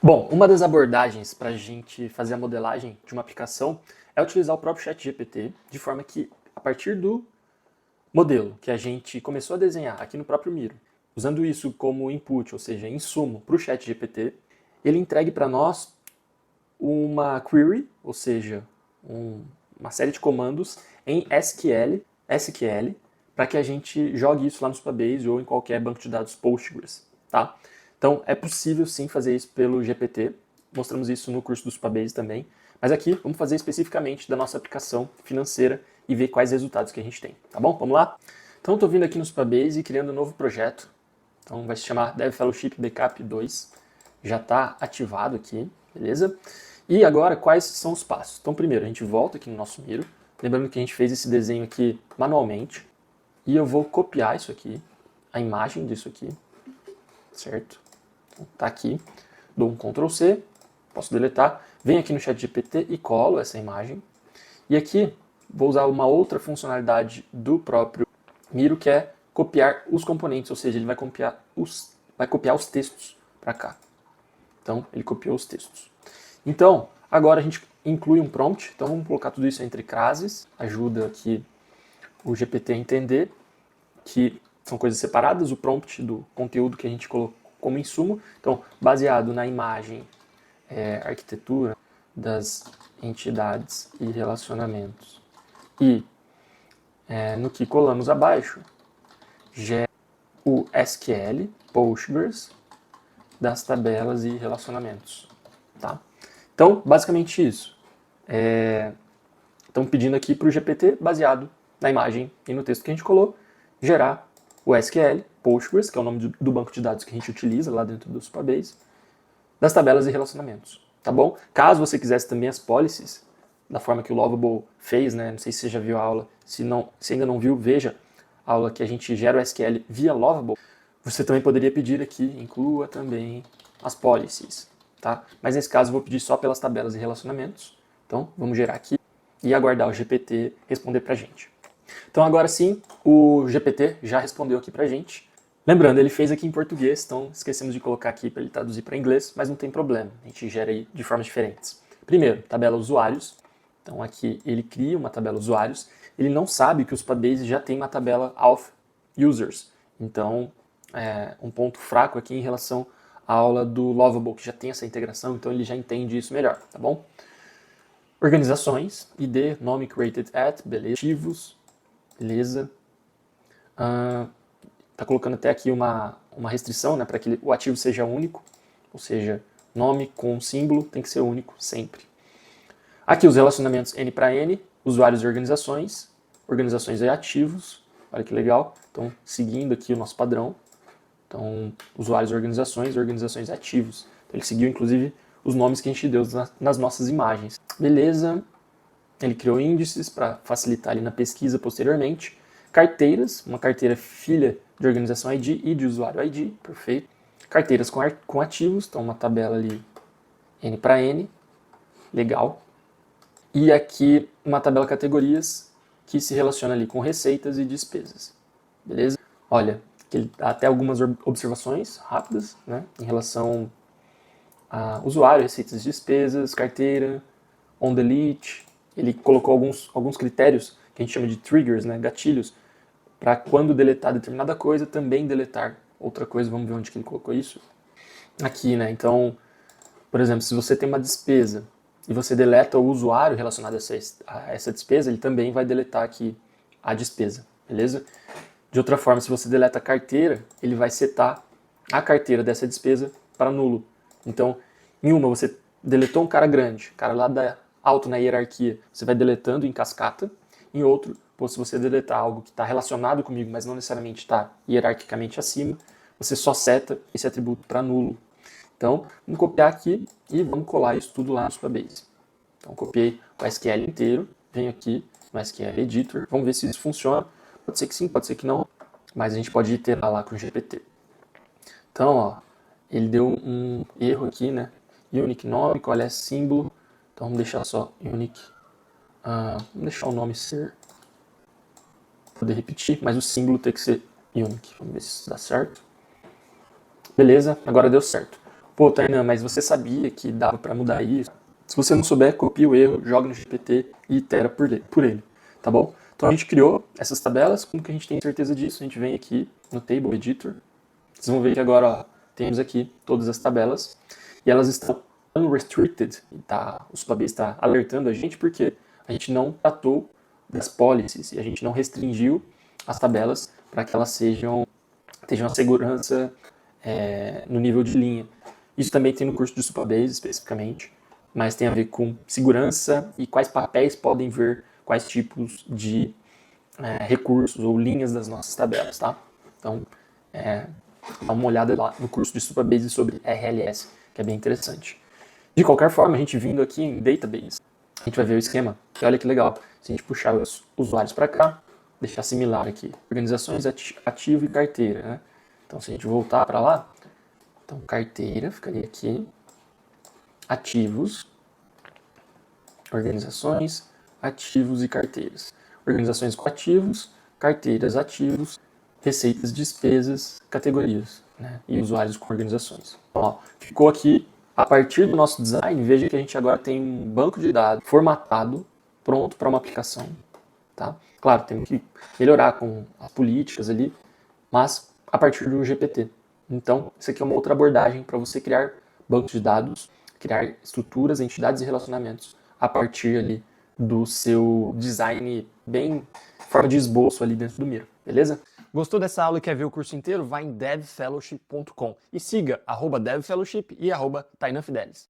Bom, uma das abordagens para a gente fazer a modelagem de uma aplicação é utilizar o próprio ChatGPT, de forma que, a partir do modelo que a gente começou a desenhar aqui no próprio Miro, usando isso como input, ou seja, insumo para o ChatGPT, ele entregue para nós uma query, ou seja, uma série de comandos em SQL, para que a gente jogue isso lá no Supabase ou em qualquer banco de dados Postgres, tá? Então, é possível sim fazer isso pelo GPT, mostramos isso no curso do Supabase também, mas aqui vamos fazer especificamente da nossa aplicação financeira e ver quais resultados que a gente tem, tá bom? Vamos lá? Então, estou vindo aqui no Supabase e criando um novo projeto, então vai se chamar Dev Fellowship Backup 2, já está ativado aqui, beleza? E agora, quais são os passos? Então, primeiro, a gente volta aqui no nosso Miro, lembrando que a gente fez esse desenho aqui manualmente, e eu vou copiar isso aqui, a imagem disso aqui, certo? Então, tá aqui, dou um Ctrl C, posso deletar, venho aqui no ChatGPT e colo essa imagem, e aqui vou usar uma outra funcionalidade do próprio Miro, que é copiar os componentes, ou seja, ele vai copiar os textos para cá. Então, ele copiou os textos. Então, agora a gente inclui um prompt, então vamos colocar tudo isso entre classes, ajuda aqui o GPT a entender que são coisas separadas, o prompt do conteúdo que a gente colocou como insumo, então baseado na imagem, arquitetura das entidades e relacionamentos e no que colamos abaixo, gera o SQL, Postgres, das tabelas e relacionamentos, tá? Então, basicamente isso. Estão pedindo aqui para o GPT, baseado na imagem e no texto que a gente colou, gerar o SQL, Postgres, que é o nome do banco de dados que a gente utiliza lá dentro do Supabase, das tabelas e relacionamentos, tá bom? Caso você quisesse também as policies, da forma que o Lovable fez, né? Não sei se você já viu a aula, se ainda não viu, veja a aula que a gente gera o SQL via Lovable. Você também poderia pedir aqui, inclua também as policies, tá? Mas nesse caso eu vou pedir só pelas tabelas e relacionamentos. Então, vamos gerar aqui e aguardar o GPT responder pra gente. Então agora sim, o GPT já respondeu aqui pra gente. Lembrando, ele fez aqui em português, então esquecemos de colocar aqui para ele traduzir para inglês, mas não tem problema, a gente gera aí de formas diferentes. Primeiro, tabela usuários. Então aqui ele cria uma tabela usuários. Ele não sabe que o Supabase já tem uma tabela auth users. Então, um ponto fraco aqui em relação à aula do Lovable, que já tem essa integração, então ele já entende isso melhor, tá bom? Organizações, ID, nome created at, beleza. Ativos, beleza. Tá colocando até aqui uma restrição, né, para que o ativo seja único, ou seja, nome com símbolo tem que ser único sempre. Aqui os relacionamentos N para N, usuários e organizações e ativos, olha que legal. Então, seguindo aqui o nosso padrão, então, usuários e organizações e ativos. Então, ele seguiu, inclusive, os nomes que a gente deu nas nossas imagens. Beleza, ele criou índices para facilitar ali na pesquisa posteriormente. Carteiras, uma carteira filha de organização ID e de usuário ID, perfeito. Carteiras com ativos, então uma tabela ali N para N, legal. E aqui uma tabela categorias que se relaciona ali com receitas e despesas, beleza? Olha, ele dá até algumas observações rápidas, né, em relação a usuário, receitas e despesas, carteira, on delete. Ele colocou alguns critérios que a gente chama de triggers, né, gatilhos, para quando deletar determinada coisa, também deletar outra coisa. Vamos ver onde que ele colocou isso. Aqui, né? Então, por exemplo, se você tem uma despesa e você deleta o usuário relacionado a essa despesa, ele também vai deletar aqui a despesa, beleza? De outra forma, se você deleta a carteira, ele vai setar a carteira dessa despesa para nulo. Então, em uma, você deletou um cara grande, cara lá alto na hierarquia, você vai deletando em cascata. Em outro, se você deletar algo que está relacionado comigo, mas não necessariamente está hierarquicamente acima, você só seta esse atributo para nulo. Então, vamos copiar aqui e vamos colar isso tudo lá no Supabase. Então, copiei o SQL inteiro, venho aqui no SQL Editor, vamos ver se isso funciona. Pode ser que sim, pode ser que não, mas a gente pode iterar lá com o GPT. Então, ó, ele deu um erro aqui, né? Unique nome, qual é símbolo? Então, vamos deixar só unique. Vamos deixar o nome ser. Poder repetir, mas o símbolo tem que ser unique. Vamos ver se isso dá certo. Beleza, agora deu certo. Pô, Tainan, mas você sabia que dava para mudar isso? Se você não souber, copia o erro, joga no GPT e itera por ele, tá bom? Então a gente criou essas tabelas, como que a gente tem certeza disso? A gente vem aqui no Table Editor, vocês vão ver que agora ó, temos aqui todas as tabelas e elas estão unrestricted, tá? O Supabase está alertando a gente porque a gente não tratou das policies e a gente não restringiu as tabelas para que elas tenham uma segurança no nível de linha. Isso também tem no curso de Supabase especificamente, mas tem a ver com segurança e quais papéis podem ver quais tipos de recursos ou linhas das nossas tabelas, tá? Então, dá uma olhada lá no curso de Supabase sobre RLS, que é bem interessante. De qualquer forma, a gente vindo aqui em Database, a gente vai ver o esquema, e olha que legal. Se a gente puxar os usuários para cá, deixar similar aqui, organizações, ativo e carteira, né? Então, se a gente voltar para lá, então carteira ficaria aqui, ativos, organizações, ativos e carteiras. Organizações com ativos, carteiras ativos, receitas, despesas, categorias, né? E usuários com organizações. Então, ó, ficou aqui, a partir do nosso design, veja que a gente agora tem um banco de dados formatado, pronto para uma aplicação. Tá? Claro, temos que melhorar com as políticas ali, mas a partir do GPT. Então, isso aqui é uma outra abordagem para você criar bancos de dados, criar estruturas, entidades e relacionamentos a partir ali do seu design bem forma de esboço ali dentro do Miro, beleza? Gostou dessa aula e quer ver o curso inteiro? Vai em devfellowship.com e siga @devfellowship e @tainafidelis.